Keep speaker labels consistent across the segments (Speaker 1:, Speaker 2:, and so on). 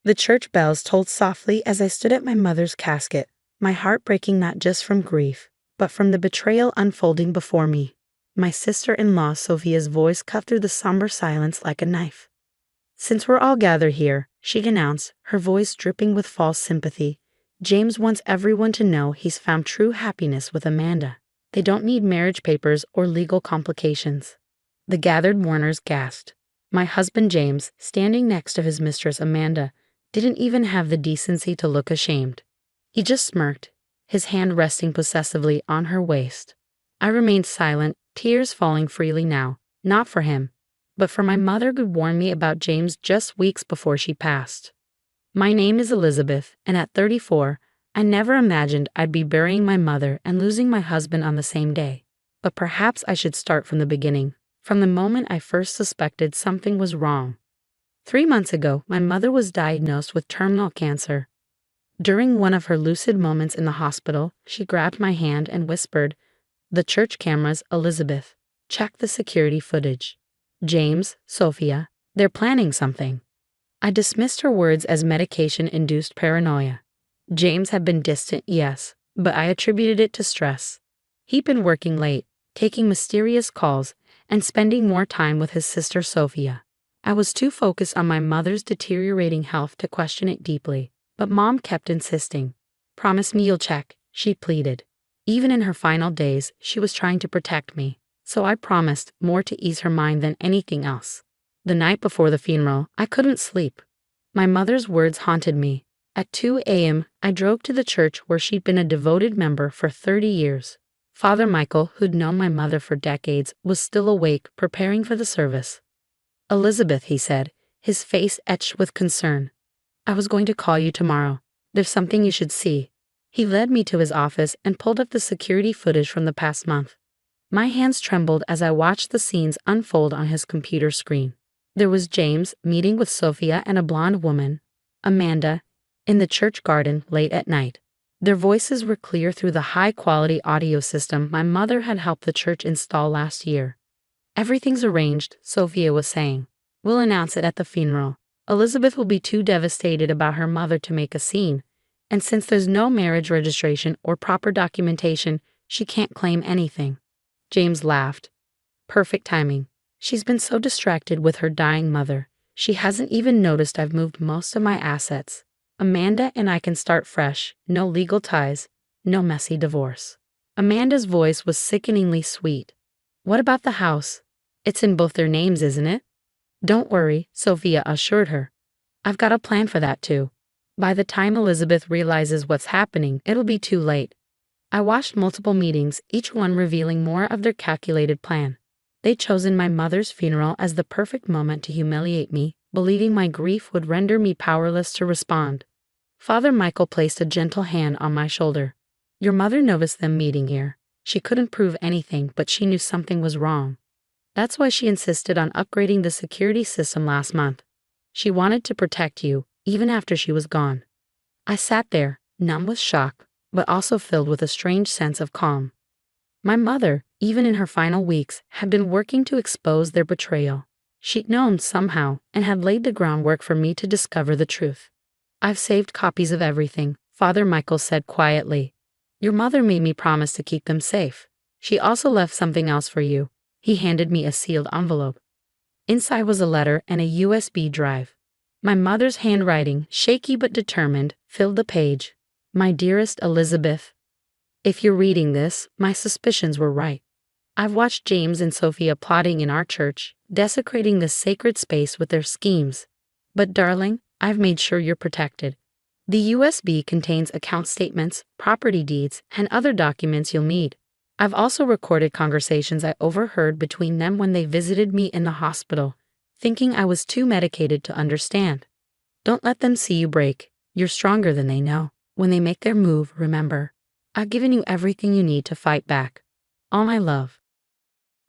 Speaker 1: The church bells tolled softly as I stood at my mother's casket, my heart breaking not just from grief, but from the betrayal unfolding before me. My sister-in-law Sophia's voice cut through the somber silence like a knife. "Since we're all gathered here," she announced, her voice dripping with false sympathy, "James wants everyone to know he's found true happiness with Amanda. They don't need marriage papers or legal complications." The gathered mourners gasped. My husband James, standing next to his mistress Amanda, didn't even have the decency to look ashamed. He just smirked, his hand resting possessively on her waist. I remained silent, tears falling freely now, not for him, but for my mother who warned me about James just weeks before she passed. My name is Elizabeth, and at 34, I never imagined I'd be burying my mother and losing my husband on the same day. But perhaps I should start from the beginning, from the moment I first suspected something was wrong. 3 months ago, my mother was diagnosed with terminal cancer. During one of her lucid moments in the hospital, she grabbed my hand and whispered, "The church cameras, Elizabeth. Check the security footage. James, Sophia, they're planning something." I dismissed her words as medication-induced paranoia. James had been distant, yes, but I attributed it to stress. He'd been working late, taking mysterious calls, and spending more time with his sister Sophia. I was too focused on my mother's deteriorating health to question it deeply, but Mom kept insisting. "Promise me you'll check," she pleaded. Even in her final days, she was trying to protect me, so I promised, more to ease her mind than anything else. The night before the funeral, I couldn't sleep. My mother's words haunted me. At 2 a.m., I drove to the church where she'd been a devoted member for 30 years. Father Michael, who'd known my mother for decades, was still awake, preparing for the service. "Elizabeth," he said, his face etched with concern. "I was going to call you tomorrow. There's something you should see." He led me to his office and pulled up the security footage from the past month. My hands trembled as I watched the scenes unfold on his computer screen. There was James meeting with Sophia and a blonde woman, Amanda, in the church garden late at night. Their voices were clear through the high-quality audio system my mother had helped the church install last year. "Everything's arranged," Sophia was saying. "We'll announce it at the funeral. Elizabeth will be too devastated about her mother to make a scene, and since there's no marriage registration or proper documentation, she can't claim anything." James laughed. "Perfect timing. She's been so distracted with her dying mother, she hasn't even noticed I've moved most of my assets. Amanda and I can start fresh, no legal ties, no messy divorce." Amanda's voice was sickeningly sweet. "What about the house? It's in both their names, isn't it?" "Don't worry," Sophia assured her. "I've got a plan for that too. By the time Elizabeth realizes what's happening, it'll be too late." I watched multiple meetings, each one revealing more of their calculated plan. They'd chosen my mother's funeral as the perfect moment to humiliate me, believing my grief would render me powerless to respond. Father Michael placed a gentle hand on my shoulder. "Your mother noticed them meeting here. She couldn't prove anything, but she knew something was wrong. That's why she insisted on upgrading the security system last month. She wanted to protect you, even after she was gone." I sat there, numb with shock, but also filled with a strange sense of calm. My mother, even in her final weeks, had been working to expose their betrayal. She'd known somehow and had laid the groundwork for me to discover the truth. "I've saved copies of everything," Father Michael said quietly. "Your mother made me promise to keep them safe. She also left something else for you." He handed me a sealed envelope. Inside was a letter and a USB drive. My mother's handwriting, shaky but determined, filled the page. "My dearest Elizabeth, if you're reading this, my suspicions were right. I've watched James and Sophia plotting in our church, desecrating this sacred space with their schemes. But darling, I've made sure you're protected. The USB contains account statements, property deeds, and other documents you'll need. I've also recorded conversations I overheard between them when they visited me in the hospital, thinking I was too medicated to understand. Don't let them see you break. You're stronger than they know. When they make their move, remember, I've given you everything you need to fight back. All my love."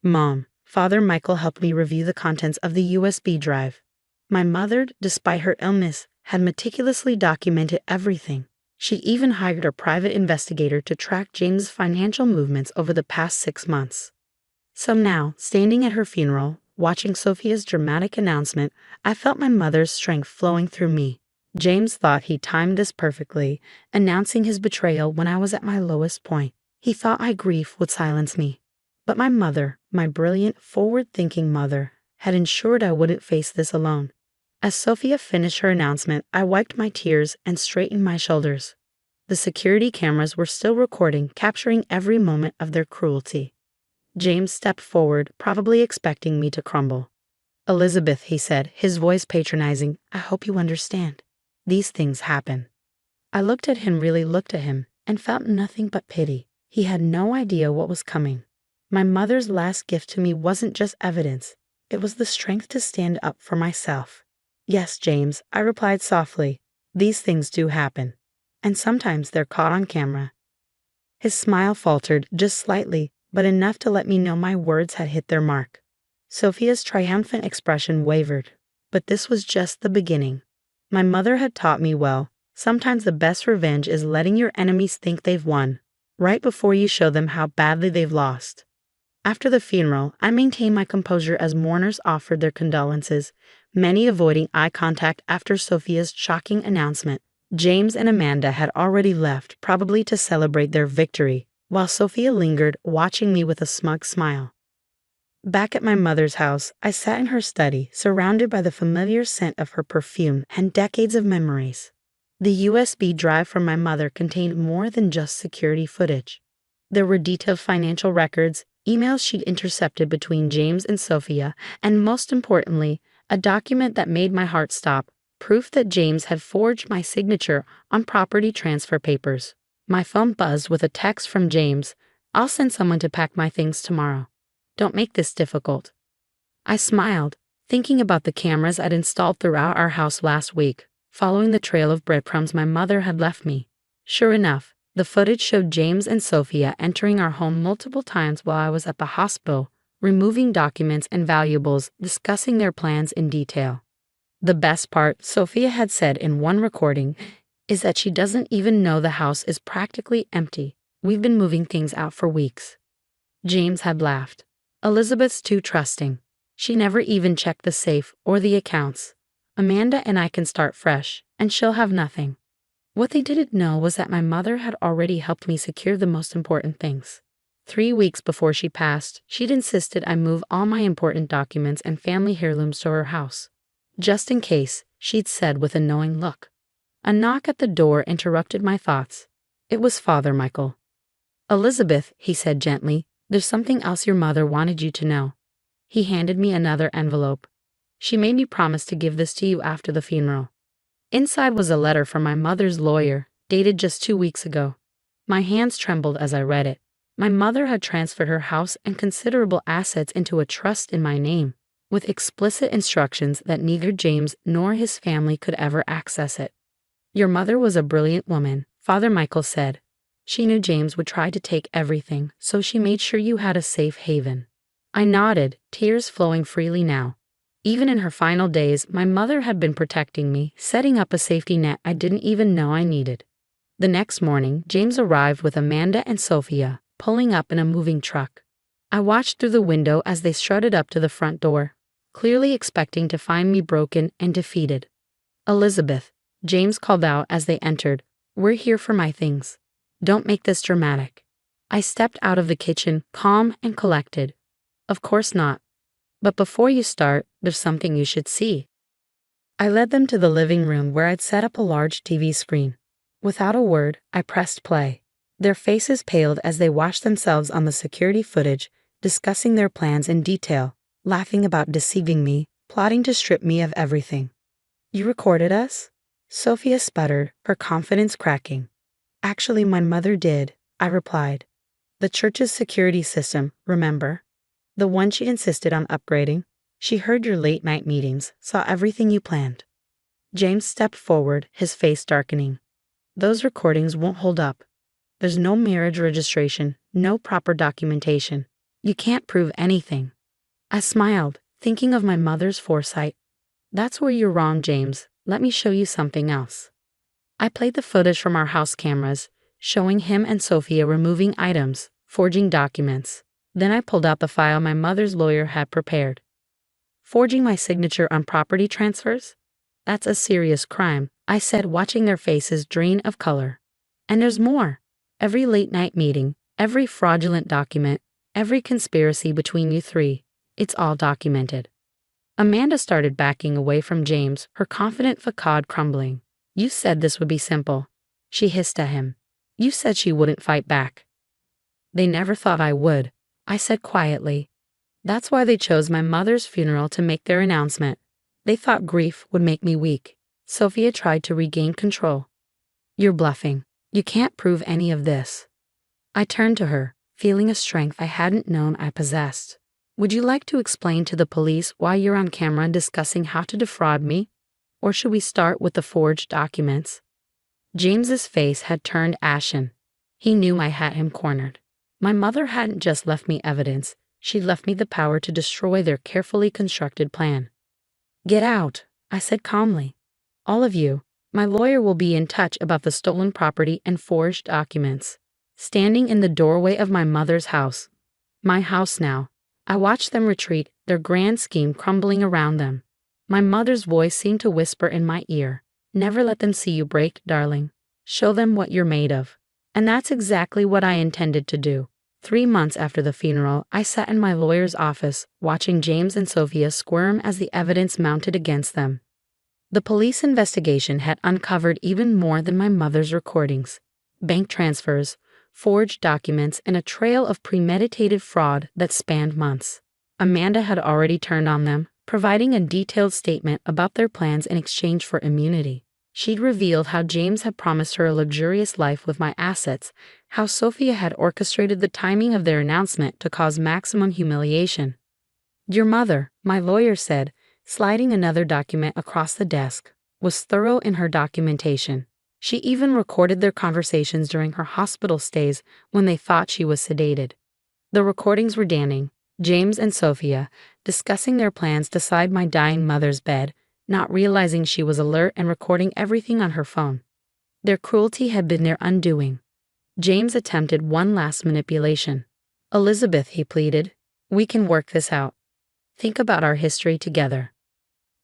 Speaker 1: Mom, Father Michael helped me review the contents of the USB drive. My mother, despite her illness, had meticulously documented everything. She even hired a private investigator to track James' financial movements over the past 6 months. So now, standing at her funeral, watching Sophia's dramatic announcement, I felt my mother's strength flowing through me. James thought he timed this perfectly, announcing his betrayal when I was at my lowest point. He thought my grief would silence me. But my mother, my brilliant, forward-thinking mother, had ensured I wouldn't face this alone. As Sophia finished her announcement, I wiped my tears and straightened my shoulders. The security cameras were still recording, capturing every moment of their cruelty. James stepped forward, probably expecting me to crumble. "Elizabeth," he said, his voice patronizing, "I hope you understand. These things happen." I looked at him, and felt nothing but pity. He had no idea what was coming. My mother's last gift to me wasn't just evidence. It was the strength to stand up for myself. "Yes, James," I replied softly. "These things do happen. And sometimes they're caught on camera." His smile faltered, just slightly, but enough to let me know my words had hit their mark. Sophia's triumphant expression wavered. But this was just the beginning. My mother had taught me well. Sometimes the best revenge is letting your enemies think they've won, right before you show them how badly they've lost. After the funeral, I maintained my composure as mourners offered their condolences, many avoiding eye contact after Sophia's shocking announcement. James and Amanda had already left, probably to celebrate their victory, while Sophia lingered, watching me with a smug smile. Back at my mother's house, I sat in her study, surrounded by the familiar scent of her perfume and decades of memories. The USB drive from my mother contained more than just security footage. There were detailed financial records, emails she'd intercepted between James and Sophia, and most importantly, a document that made my heart stop, proof that James had forged my signature on property transfer papers. My phone buzzed with a text from James. "I'll send someone to pack my things tomorrow. Don't make this difficult." I smiled, thinking about the cameras I'd installed throughout our house last week, following the trail of breadcrumbs my mother had left me. Sure enough, the footage showed James and Sophia entering our home multiple times while I was at the hospital, removing documents and valuables, discussing their plans in detail. The best part, Sophia had said in one recording, is that she doesn't even know the house is practically empty. We've been moving things out for weeks. James had laughed. "Elizabeth's too trusting. She never even checked the safe or the accounts. Amanda and I can start fresh, and she'll have nothing." What they didn't know was that my mother had already helped me secure the most important things. 3 weeks before she passed, she'd insisted I move all my important documents and family heirlooms to her house. "Just in case," she'd said with a knowing look. A knock at the door interrupted my thoughts. It was Father Michael. "Elizabeth," he said gently, "there's something else your mother wanted you to know." He handed me another envelope. "She made me promise to give this to you after the funeral." Inside was a letter from my mother's lawyer, dated just 2 weeks ago. My hands trembled as I read it. My mother had transferred her house and considerable assets into a trust in my name, with explicit instructions that neither James nor his family could ever access it. "Your mother was a brilliant woman," Father Michael said. "She knew James would try to take everything, so she made sure you had a safe haven." I nodded, tears flowing freely now. Even in her final days, my mother had been protecting me, setting up a safety net I didn't even know I needed. The next morning, James arrived with Amanda and Sophia, pulling up in a moving truck. I watched through the window as they strutted up to the front door, clearly expecting to find me broken and defeated. "Elizabeth," James called out as they entered, "we're here for my things. Don't make this dramatic." I stepped out of the kitchen, calm and collected. "Of course not. But before you start, there's something you should see." I led them to the living room where I'd set up a large TV screen. Without a word, I pressed play. Their faces paled as they watched themselves on the security footage, discussing their plans in detail, laughing about deceiving me, plotting to strip me of everything. "You recorded us?" Sophia sputtered, her confidence cracking. "Actually, my mother did," I replied. "The church's security system, remember? The one she insisted on upgrading. She heard your late-night meetings, saw everything you planned." James stepped forward, his face darkening. "Those recordings won't hold up. There's no marriage registration, no proper documentation. You can't prove anything." I smiled, thinking of my mother's foresight. "That's where you're wrong, James. Let me show you something else." I played the footage from our house cameras, showing him and Sophia removing items, forging documents. Then I pulled out the file my mother's lawyer had prepared. "Forging my signature on property transfers? That's a serious crime," I said, watching their faces drain of color. And there's more. Every late-night meeting, every fraudulent document, every conspiracy between you three, it's all documented. Amanda started backing away from James, her confident facade crumbling. You said this would be simple. She hissed at him. You said she wouldn't fight back. They never thought I would, I said quietly. That's why they chose my mother's funeral to make their announcement. They thought grief would make me weak. Sophia tried to regain control. You're bluffing. You can't prove any of this. I turned to her, feeling a strength I hadn't known I possessed. Would you like to explain to the police why you're on camera discussing how to defraud me? Or should we start with the forged documents? James's face had turned ashen. He knew I had him cornered. My mother hadn't just left me evidence, she'd left me the power to destroy their carefully constructed plan. Get out, I said calmly. All of you. My lawyer will be in touch about the stolen property and forged documents. Standing in the doorway of my mother's house. My house now. I watched them retreat, their grand scheme crumbling around them. My mother's voice seemed to whisper in my ear. Never let them see you break, darling. Show them what you're made of. And that's exactly what I intended to do. 3 months after the funeral, I sat in my lawyer's office, watching James and Sophia squirm as the evidence mounted against them. The police investigation had uncovered even more than my mother's recordings. Bank transfers, forged documents, and a trail of premeditated fraud that spanned months. Amanda had already turned on them, providing a detailed statement about their plans in exchange for immunity. She'd revealed how James had promised her a luxurious life with my assets, how Sophia had orchestrated the timing of their announcement to cause maximum humiliation. Your mother, my lawyer said, sliding another document across the desk, was thorough in her documentation. She even recorded their conversations during her hospital stays when they thought she was sedated. The recordings were damning. James and Sophia, discussing their plans beside my dying mother's bed, not realizing she was alert and recording everything on her phone. Their cruelty had been their undoing. James attempted one last manipulation. Elizabeth, he pleaded, we can work this out. Think about our history together.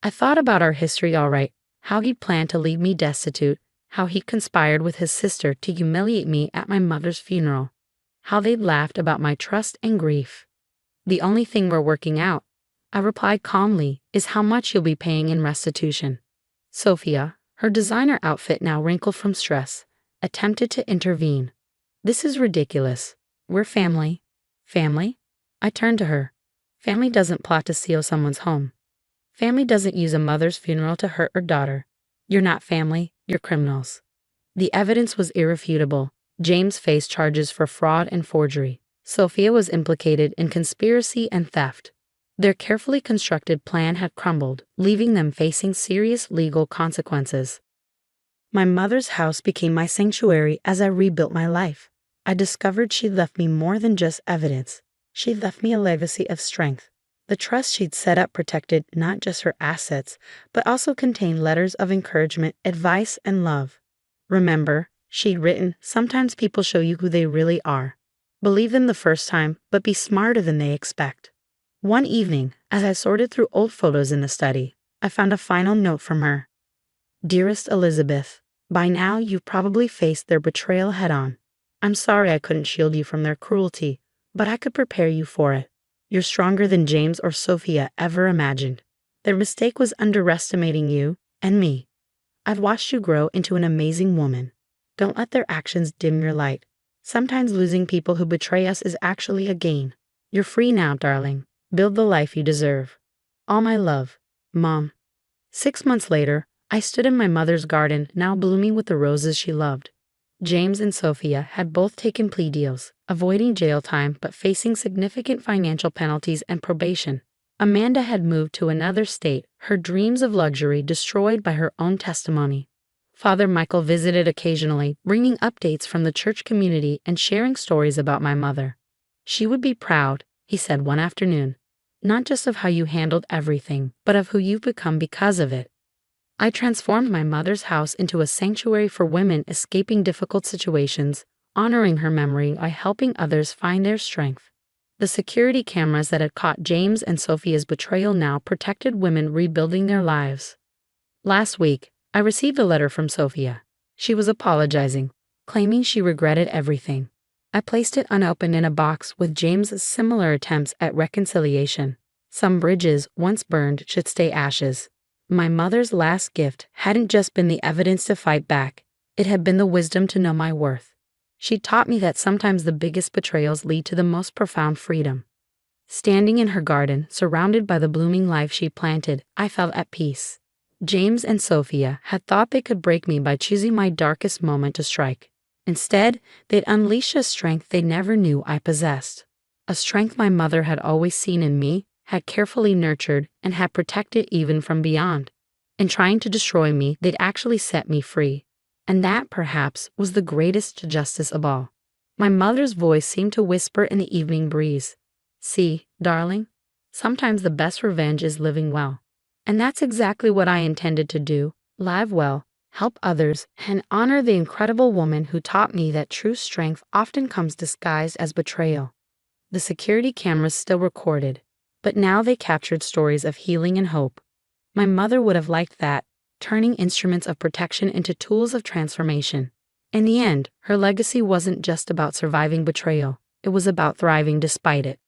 Speaker 1: I thought about our history all right, how he'd planned to leave me destitute, how he conspired with his sister to humiliate me at my mother's funeral, how they'd laughed about my trust and grief. The only thing we're working out, I replied calmly, is how much you'll be paying in restitution. Sophia, her designer outfit now wrinkled from stress, attempted to intervene. This is ridiculous. We're family. Family? I turned to her. Family doesn't plot to steal someone's home. Family doesn't use a mother's funeral to hurt her daughter. You're not family, you're criminals. The evidence was irrefutable. James faced charges for fraud and forgery. Sophia was implicated in conspiracy and theft. Their carefully constructed plan had crumbled, leaving them facing serious legal consequences. My mother's house became my sanctuary as I rebuilt my life. I discovered she'd left me more than just evidence. She'd left me a legacy of strength. The trust she'd set up protected not just her assets, but also contained letters of encouragement, advice, and love. Remember, she'd written, sometimes people show you who they really are. Believe them the first time, but be smarter than they expect. One evening, as I sorted through old photos in the study, I found a final note from her. Dearest Elizabeth, by now you've probably faced their betrayal head-on. I'm sorry I couldn't shield you from their cruelty, but I could prepare you for it. You're stronger than James or Sophia ever imagined. Their mistake was underestimating you and me. I've watched you grow into an amazing woman. Don't let their actions dim your light. Sometimes losing people who betray us is actually a gain. You're free now, darling. Build the life you deserve. All my love, Mom. 6 months later, I stood in my mother's garden, now blooming with the roses she loved. James and Sophia had both taken plea deals, avoiding jail time but facing significant financial penalties and probation. Amanda had moved to another state, her dreams of luxury destroyed by her own testimony. Father Michael visited occasionally, bringing updates from the church community and sharing stories about my mother. She would be proud, he said one afternoon, not just of how you handled everything, but of who you've become because of it. I transformed my mother's house into a sanctuary for women escaping difficult situations, honoring her memory by helping others find their strength. The security cameras that had caught James and Sophia's betrayal now protected women rebuilding their lives. Last week, I received a letter from Sophia. She was apologizing, claiming she regretted everything. I placed it unopened in a box with James's similar attempts at reconciliation. Some bridges, once burned, should stay ashes. My mother's last gift hadn't just been the evidence to fight back, it had been the wisdom to know my worth. She taught me that sometimes the biggest betrayals lead to the most profound freedom. Standing in her garden, surrounded by the blooming life she planted, I felt at peace. James and Sophia had thought they could break me by choosing my darkest moment to strike. Instead, they'd unleash a strength they never knew I possessed. A strength my mother had always seen in me, had carefully nurtured, and had protected even from beyond. In trying to destroy me, they'd actually set me free. And that, perhaps, was the greatest justice of all. My mother's voice seemed to whisper in the evening breeze. See, darling, sometimes the best revenge is living well. And that's exactly what I intended to do: live well, help others, and honor the incredible woman who taught me that true strength often comes disguised as betrayal. The security cameras still recorded, but now they captured stories of healing and hope. My mother would have liked that, turning instruments of protection into tools of transformation. In the end, her legacy wasn't just about surviving betrayal, it was about thriving despite it.